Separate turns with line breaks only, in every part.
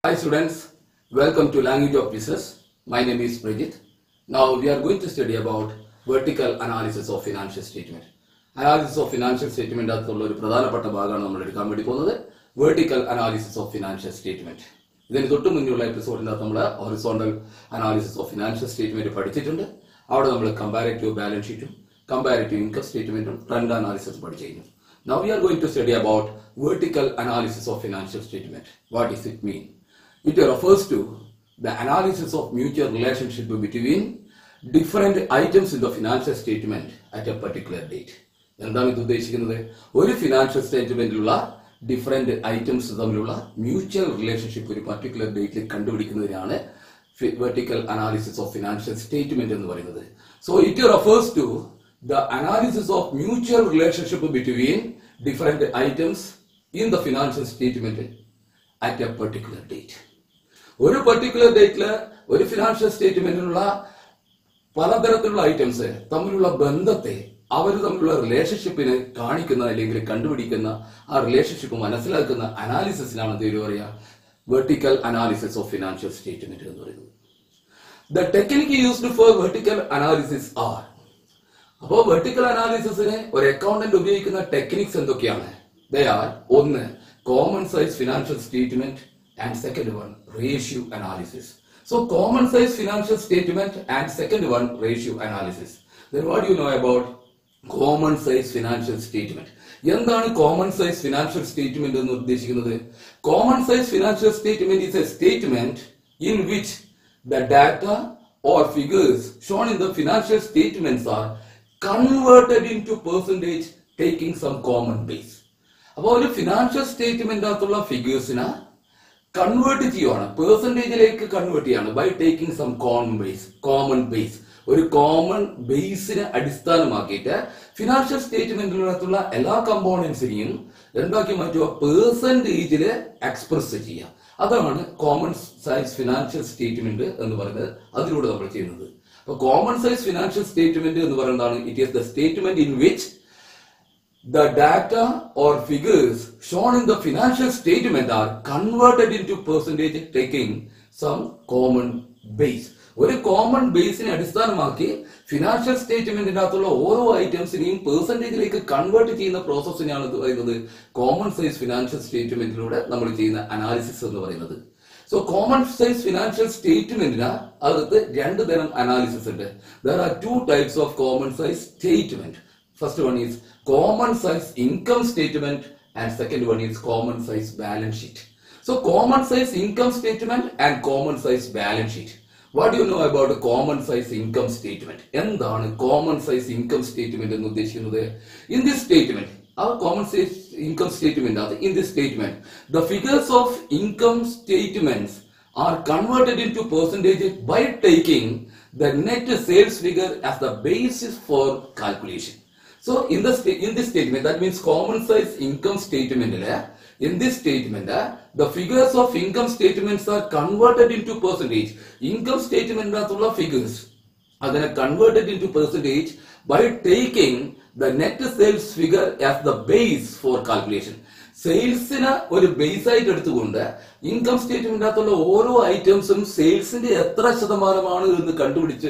Hi students, welcome to Language of Business. My name is Prijit. Now we are going to study about vertical analysis of financial statement. Analysis of financial statement is vertical analysis of financial statement. Then episode horizontal analysis of financial statement. Comparative balance sheet, comparative income statement, trend analysis. Now we are going to study about vertical analysis of financial statement. What does it mean? It refers to the analysis of mutual relationship between different items in the financial statement at a particular date. One financial statement different items mutual relationship with a particular date vertical analysis of financial statement. So it refers to the analysis of mutual relationship between different items in the financial statement at a particular date. One particular date, one financial statement പലതരത്തിലുള്ള items തമ്മിലുള്ള ബന്ധത്തെ അവർ തമ്മിലുള്ള റിലേഷൻഷിപ്പിനെ കാണിക്കുന്ന അല്ലെങ്കിൽ കണ്ടുപിടിക്കുന്ന ആ relationship മനസ്സിലാക്കുന്ന അനാലിസിസിനാണ് എന്ത് പറയുക vertical analysis of financial statement എന്ന് പറയുന്നത്. The technique used for vertical analysis are അപ്പോൾ വെർട്ടിക്കൽ അനാലിസിസിന് ഒരു അക്കൗണ്ടന്റ് ഉപയോഗിക്കുന്ന ടെക്നിക്സ് എന്തൊക്കെയാണ്? They are ഒന്ന് common size financial statement and second one ratio analysis. So common size financial statement and second one ratio analysis. Then what do you know about common size financial statement? എന്താണ് common size financial statement എന്ന് ഉദ്ദേശിക്കുന്നത്? Common size financial statement is a statement in which the data or figures shown in the financial statements are converted into percentage taking some common base. അപ്പോൾ ഒരു financial statement അകത്തുള്ള ഫിഗേഴ്സിനെ convert ചെയ്യുകയാണ്, പെർസെന്റേജിലേക്ക് convert ചെയ്യാണ് by taking some common base. ഒരു common ബേസിനെ അടിസ്ഥാനമാക്കിയിട്ട് ഫിനാൻഷ്യൽ സ്റ്റേറ്റ്മെന്റിനകത്തുള്ള എല്ലാ കമ്പോണൻസിനെയും എന്താക്കി മാറ്റുക, പെർസെന്റേജില് എക്സ്പ്രസ് ചെയ്യുക. അതാണ് കോമൺ സൈസ് ഫിനാൻഷ്യൽ സ്റ്റേറ്റ്മെന്റ് എന്ന് പറയുന്നത്. അതിലൂടെ നമ്മൾ ചെയ്യുന്നത്. അപ്പൊ കോമൺ സൈസ് ഫിനാൻഷ്യൽ സ്റ്റേറ്റ്മെന്റ് എന്ന് പറയുന്നതാണ് it is the statement in which the data or figures shown in the financial statement are converted into percentage taking some common base. ഒരു common ബേസിനെ അടിസ്ഥാനമാക്കി ഫിനാൻഷ്യൽ സ്റ്റേറ്റ്മെന്റിന്റെ അകത്തുള്ള ഓരോ ഐറ്റംസിനെയും പെർസെന്റേജിലേക്ക് കൺവേർട്ട് ചെയ്യുന്ന പ്രോസസ്സിനാണ് പറയുന്നത് കോമൺ സൈസ് ഫിനാൻഷ്യൽ സ്റ്റേറ്റ്മെന്റിലൂടെ നമ്മൾ ചെയ്യുന്ന അനാലിസിസ് എന്ന് പറയുന്നത്. സോ കോമൺ സൈസ് ഫിനാൻഷ്യൽ സ്റ്റേറ്റ്മെന്റിന് അകത്ത് രണ്ട് തരം അനാലിസിസ് ഉണ്ട്. There are two types of common size statement. First one is common size income statement and second one is common size balance sheet. So common size income statement and common size balance sheet. What do you know about a common size income statement? എന്താണ് common size income statement എന്ന് ഉദ്ദേശിക്കുന്നത്? In this statement, our common size income statement, in this statement, the figures of income statements are converted into percentage by taking the net sales figure as the basis for calculation. So in this statement, that means common size income statement, in this statement the figures of income statements are converted into percentage. Income statement athula figures are then converted into percentage by taking the net sales figure as the base for calculation. സെയിൽസിന് ഒരു base ആയിട്ട് എടുത്തുകൊണ്ട് income statement അകത്തുള്ള ഓരോ ഐറ്റംസും സെയിൽസിന്റെ എത്ര ശതമാനമാണ് എന്ന് കണ്ടുപിടിച്ച്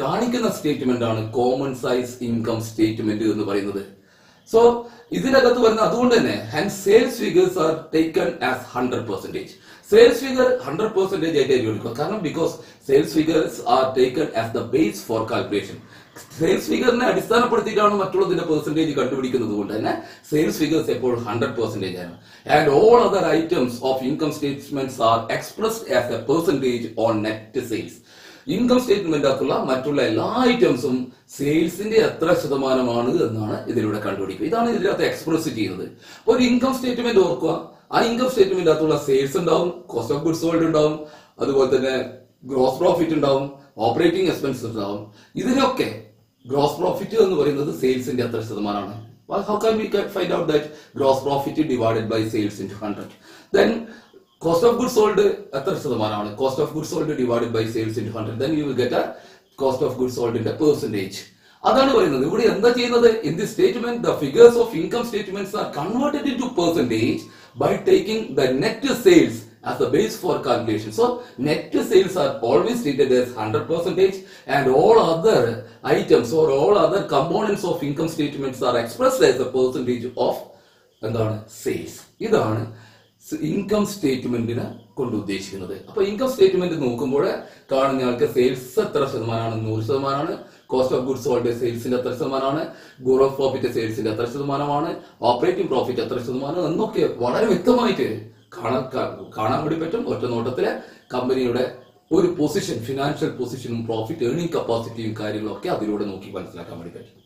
കാണിക്കുന്ന സ്റ്റേറ്റ്മെന്റ് ആണ് കോമൺ സൈസ് ഇൻകം സ്റ്റേറ്റ്മെന്റ് എന്ന് പറയുന്നത്. സോ ഇതിനകത്ത് വരുന്ന അതുകൊണ്ട് തന്നെ sales figures are taken as 100%. Sales figure 100% ആയിട്ട് എടുക്കുക. കാരണം because sales figures are taken as the base for calculation. Sales ഫിഗറിനെ അടിസ്ഥാനപ്പെടുത്തിയിട്ടാണ് മറ്റുള്ളതിന്റെ പെർസെന്റേജ് കണ്ടുപിടിക്കുന്നത് കൊണ്ട് തന്നെ സെയിൽസ് ഫിഗേഴ്സ് എപ്പോഴും 100% ആണ്. And all other items of income statements are expressed as a percentage on net sales. Income statement ആക്കുള്ള മറ്റുള്ള എല്ലാ ഐറ്റംസും സെയിൽസിന്റെ എത്ര ശതമാനമാണ് എന്നാണ് ഇതിലൂടെ കണ്ടുപിടിക്കുക. ഇതാണ് ഇതിനകത്ത് എക്സ്പ്രസ് ചെയ്യുന്നത്. ഒരു ഇൻകം സ്റ്റേറ്റ്മെന്റ് ഓർക്കുക, ആ ഇൻകം സ്റ്റേറ്റ്മെന്റ് അകത്തുള്ള സെയിൽസ് ഉണ്ടാവും, കോസ്റ്റ് ഓഫ് ഗുഡ്സ് സോൾഡ് ഉണ്ടാവും, അതുപോലെ തന്നെ ഗ്രോസ് പ്രോഫിറ്റ് ഉണ്ടാവും, ഓപ്പറേറ്റിംഗ് എക്സ്പെൻസ് ഉണ്ടാവും. ഇതിനൊക്കെ ഗ്രോസ് പ്രോഫിറ്റ് എന്ന് പറയുന്നത് സെയിൽസിന്റെ എത്ര ശതമാനമാണ്? How can we find out that gross profit divided by sales into 100? Then cost of goods sold എത്ര ശതമാനമാണ്? Cost of goods sold divided by sales into 100. Then you will get a cost of goods sold in the percentage. അതാണ് പറയുന്നത്. ഇവിടെ എന്താ ചെയ്യുന്നത്? In this statement, the figures of income statements are converted into percentage by taking the net sales as the base for calculation. So net sales are always treated as 100% and all other items or all other components of income statements are expressed as a percentage of sales. ഇതാണ് income സ്റ്റേറ്റ്മെന്റിനെ കൊണ്ട് ഉദ്ദേശിക്കുന്നത്. അപ്പൊ income statement നോക്കുമ്പോൾ കാണുന്ന ആൾക്ക് sales എത്ര ശതമാനമാണ്? 100%. Cost of goods sold സെയിൽസിന്റെ എത്ര ശതമാനമാണ്? ഗ്രോസ് പ്രോഫിറ്റ് സെയിൽസിന്റെ എത്ര ശതമാനമാണ്? ഓപ്പറേറ്റിംഗ് പ്രോഫിറ്റ് എത്ര ശതമാനം എന്നൊക്കെ വളരെ വ്യക്തമായിട്ട് കാണാൻ വേണ്ടി പറ്റും. ഒറ്റ നോട്ടത്തില് കമ്പനിയുടെ ഒരു പൊസിഷൻ, ഫിനാൻഷ്യൽ പൊസിഷനും പ്രോഫിറ്റ് ഏർണിംഗ് കപ്പാസിറ്റിയും കാര്യങ്ങളൊക്കെ അതിലൂടെ നോക്കി മനസ്സിലാക്കാൻ വേണ്ടി പറ്റും.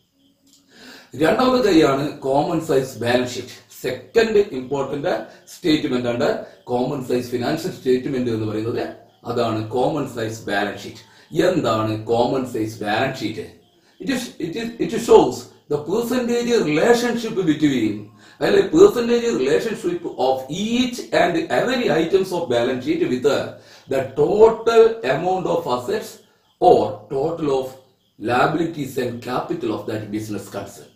രണ്ടാമത്തെ കാര്യമാണ് common size balance sheet. Second important statement ആണ് കോമൺ സൈസ് ഫിനാൻഷ്യൽ സ്റ്റേറ്റ്മെന്റ് എന്ന് പറയുന്നത്. അതാണ് കോമൺ സൈസ് ബാലൻസ് ഷീറ്റ്. എന്താണ് common size balance sheet? It shows the percentage relationship between percentage relationship of each and every items of balance sheet with the total amount of assets or total of liabilities and capital of that business concern.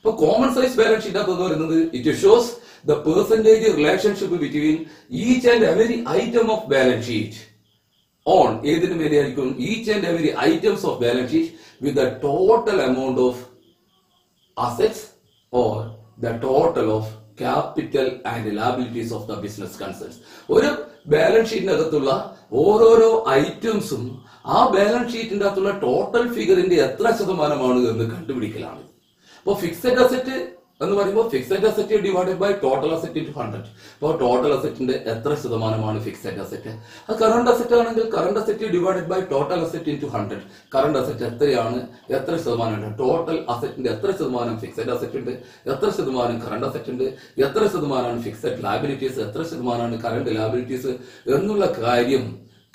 So common size balance sheet it shows the percentage relationship between each and every item of balance sheet on each and every items of balance sheet with the total amount of assets or the total of capital and liabilities of the business concerns. ഒരു balance ഷീറ്റിനകത്തുള്ള ഓരോരോ ഐറ്റംസും ആ balance ഷീറ്റിന്റെ അകത്തുള്ള total ഫിഗറിന്റെ എത്ര ശതമാനമാണ് എന്ന് കണ്ടുപിടിക്കലാണ്. അപ്പോൾ ഫിക്സഡ് അസറ്റ് എന്ന് പറയുമ്പോൾ fixed asset divided by total asset into 100. അപ്പോൾ ടോട്ടൽ അസറ്റിന്റെ എത്ര ശതമാനമാണ് ഫിക്സഡ് അസറ്റ്? അത് കറണ്ട് അസറ്റ് ആണെങ്കിൽ current asset divided by total asset into 100. Current asset എത്രയാണ്? എത്ര ശതമാനമുണ്ട്? ടോട്ടൽ അസറ്റിന്റെ എത്ര ശതമാനം ഫിക്സഡ് അസറ്റ് ഉണ്ട്? എത്ര ശതമാനം കറണ്ട് അസറ്റ് ഉണ്ട്? എത്ര ശതമാനമാണ് ഫിക്സഡ് ലയബിലിറ്റീസ്? എത്ര ശതമാനമാണ് കറണ്ട് ലയബിലിറ്റീസ് എന്നുള്ള കാര്യം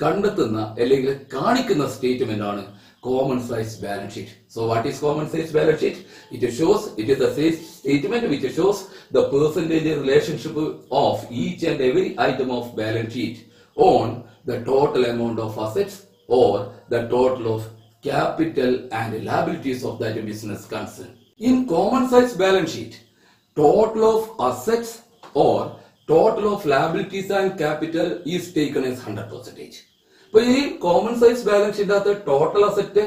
കണ്ടെത്തുന്ന അല്ലെങ്കിൽ കാണിക്കുന്ന സ്റ്റേറ്റ്മെന്റ് ആണ് common size balance sheet. So what is common size balance sheet? It is a statement which shows the percentage relationship of each and every item of balance sheet on the total amount of assets or the total of capital and liabilities of that business concern. In common size balance sheet, total of assets or total of liabilities and capital is taken as 100%. ഇപ്പൊ ഈ common size balance ഷീറ്റിന്റെ അകത്ത് total asset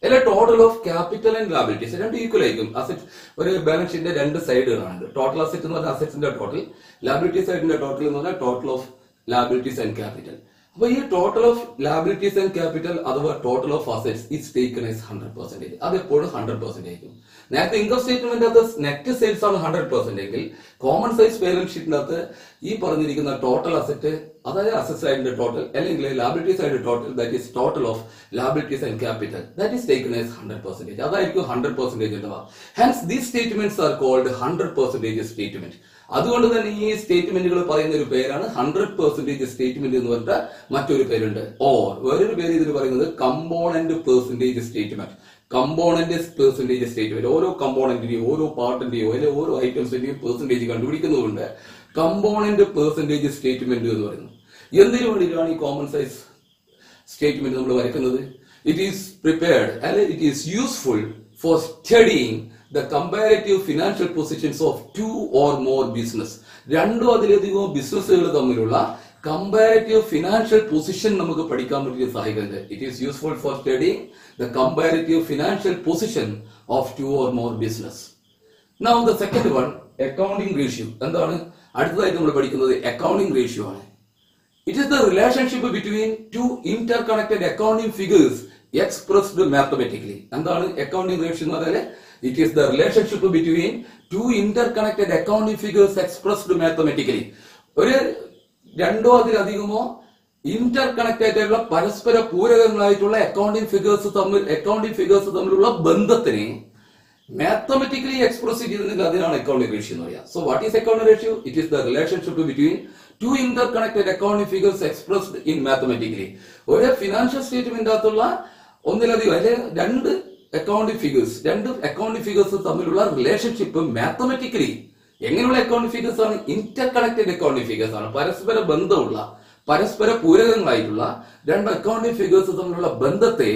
അല്ലെ total of capital and liabilities രണ്ട് equal ആയിരിക്കും. Asset ഒരു balance ഷീറ്റിന്റെ രണ്ട് സൈഡുകളാണ്. ടോട്ടൽ അസറ്റ് എന്ന് പറഞ്ഞാൽ അസറ്റ്സിന്റെ ടോട്ടൽ, ലാബിലിറ്റി സൈഡിന്റെ ടോട്ടൽ എന്ന് പറഞ്ഞാൽ total of liabilities and capital. അപ്പൊ ഈ total of liabilities and capital അഥവാ total of assets is taken as 100%. അത് എപ്പോഴും 100% ആയിരിക്കും. നേരത്തെ ഇൻകം സ്റ്റേറ്റ്മെന്റ് അകത്ത് നെറ്റ് സെയിൽസ് ആണ് 100% എങ്കിൽ കോമൺ സൈസ് ബാലൻസ് ഷീറ്റിന്റെ അകത്ത് ഈ പറഞ്ഞിരിക്കുന്ന ടോട്ടൽ അസറ്റ് അതായത് അസറ്റ് സൈഡിന്റെ ടോട്ടൽ അല്ലെങ്കിൽ ലാബിലിറ്റി സൈഡിന്റെ total that is total of liabilities and capital that is taken as 100%. അതായിരിക്കും 100% ഉണ്ടാവുക. Hence these statements are called 100% statement. അതുകൊണ്ട് തന്നെ ഈ സ്റ്റേറ്റ്മെന്റുകൾ പറയുന്ന ഒരു പേരാണ് 100% സ്റ്റേറ്റ്മെന്റ് എന്ന് പറഞ്ഞിട്ട് മറ്റൊരു പേരുണ്ട്. ഓർ വേറൊരു പേര് ഇതിന് പറയുന്നത് component percentage statement. Component percentage statement ഓരോ കമ്പോണന്റിന്റെയും ഓരോ പാർട്ടിന്റെയും അല്ലെങ്കിൽ ഓരോ ഐറ്റംസിന്റെയും പെർസെന്റേജ് കണ്ടുപിടിക്കുന്നതുകൊണ്ട് കമ്പോണന്റ് പെർസെന്റേജ് സ്റ്റേറ്റ്മെന്റ് എന്ന് പറയുന്നു. എന്തിനു വേണ്ടിയിട്ടാണ് ഈ കോമൺ സൈസ് സ്റ്റേറ്റ്മെന്റ് നമ്മൾ വരയ്ക്കുന്നത്? ഇറ്റ് ഈസ് പ്രിപ്പയർഡ് അല്ലെങ്കിൽ it is useful for studying the comparative financial positions of two or more business. രണ്ടോ അതിലധികമോ ബിസിനസ്സുകൾ തമ്മിലുള്ള കമ്പാരിറ്റീവ് ഫിനാൻഷ്യൽ പൊസിഷൻ നമുക്ക് പഠിക്കാൻ വേണ്ടി സഹായിക്കുന്നത്. It is useful for studying the comparative financial position of two or more business. Now the second one accounting ratio. എന്താണ് അടുത്തതായിട്ട് നമ്മൾ പഠിക്കുന്നത്? അക്കൗണ്ടിംഗ് റേഷ്യോ ആണ്. It is the relationship between two interconnected accounting figures expressed mathematically. എന്താണ് accounting ratio എന്ന് പറഞ്ഞാൽ? It is the relationship between two interconnected accounting figures expressed mathematically. ഒരു രണ്ടോ അതിലധികമോ ഇന്റർകണക്റ്റഡ് ആയിട്ടുള്ള പരസ്പര പൂരകങ്ങളായിട്ടുള്ള അക്കൗണ്ടിംഗ് ഫിഗേഴ്സ് തമ്മിലുള്ള ബന്ധത്തിനെ മാത്തമാറ്റിക്കലി എക്സ്പ്രസ് ചെയ്യുന്നതിൽ അതിനാണ് അക്കൗണ്ടിംഗ് റേഷ്യോ എന്ന് പറയുക. So what is accounting ratio? It is the relationship between two interconnected accounting figures expressed in mathematically. ഒരു ഫിനാൻഷ്യൽ സ്റ്റേറ്റ്മെന്റ് അകത്തുള്ള ഒന്നിലധികം അല്ലെങ്കിൽ രണ്ട് അക്കൗണ്ടിംഗ് ഫിഗേഴ്സ് തമ്മിലുള്ള റിലേഷൻഷിപ്പ് മാത്തമാറ്റിക്കലി എങ്ങനെയുള്ള അക്കൗണ്ടിംഗ് ഫിഗേഴ്സ് ആണ്? ഇന്റർകണക്റ്റഡ് അക്കൗണ്ടിംഗ് ഫിഗേഴ്സ് ആണ്. പരസ്പര ബന്ധമുള്ള പരസ്പര പൂരകങ്ങളായിട്ടുള്ള രണ്ട് അക്കൗണ്ടിംഗ് ഫിഗേഴ്സ് തമ്മിലുള്ള ബന്ധത്തെ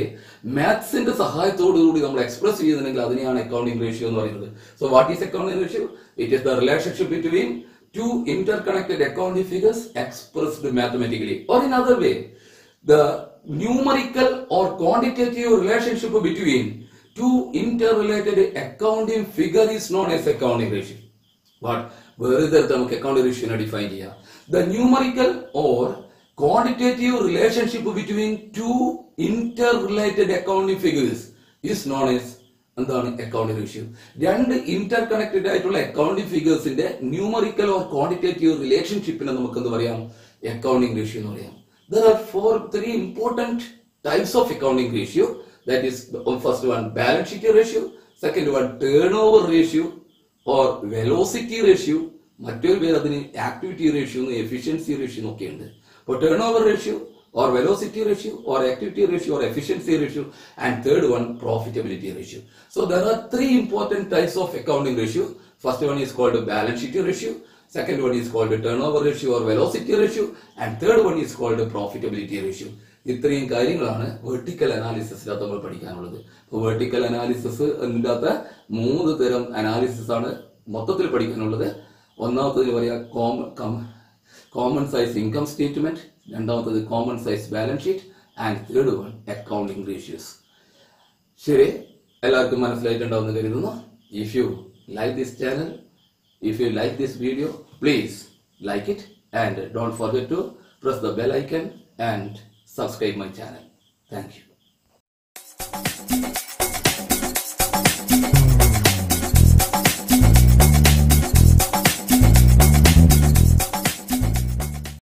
മാത്സിന്റെ സഹായത്തോടുകൂടി നമ്മൾ എക്സ്പ്രസ് ചെയ്യുന്നുണ്ടെങ്കിൽ അതിനെയാണ് അക്കൗണ്ടിംഗ് റേഷ്യോ എന്ന് പറയുന്നത്. So what is accounting ratio? It is the relationship between two interconnected accounting figures expressed mathematically. Or in other way, the numerical or quantitative relationship between two interrelated accounting figure is known as accounting ratio. But where is the accounting ratio defined here? The numerical or quantitative relationship between two interrelated accounting figures is known as എന്താണ് accounting ratio. രണ്ട് interconnected ആയിട്ടുള്ള accounting ഫിഗേഴ്സിന്റെ numerical or quantitative റിലേഷൻഷിപ്പിനെ നമുക്ക് എന്ത് പറയാം? Accounting ratio എന്ന് പറയാം. There are three important types of accounting ratio. That is, first one balance sheet ratio, second one turnover ratio or velocity ratio, മറ്റൊരു പേര് അതിന് ആക്ടിവിറ്റി റേഷ്യോ എഫിഷ്യൻസി റേഷ്യോ ഒക്കെ ഉണ്ട്. അപ്പോൾ turnover ratio or velocity ratio or activity ratio or efficiency ratio, and third one profitability ratio. So there are three important types of accounting ratio. First one is called balance sheet ratio, second one is called turnover ratio or velocity ratio, and third one is called profitability ratio. ഇത്രയും കാര്യങ്ങളാണ് vertical അനാലിസിസിനകത്ത് നമ്മൾ പഠിക്കാനുള്ളത്. അപ്പോൾ vertical analysis അതിനകത്ത് 3 തരം analysis ആണ് മൊത്തത്തിൽ പഠിക്കാനുള്ളത്. ഒന്നാമത്തേത് പറയാം കോമൺ സൈസ് ഇൻകം സ്റ്റേറ്റ്മെന്റ്, രണ്ടാമത്തത് common size balance sheet, and third one accounting ratios. ശരി, എല്ലാവർക്കും മനസ്സിലായിട്ടുണ്ടാവുമെന്ന് കരുതുന്നു. If you like this channel, if you like this video, please like it and don't forget to press the bell icon and subscribe my channel. Thank you.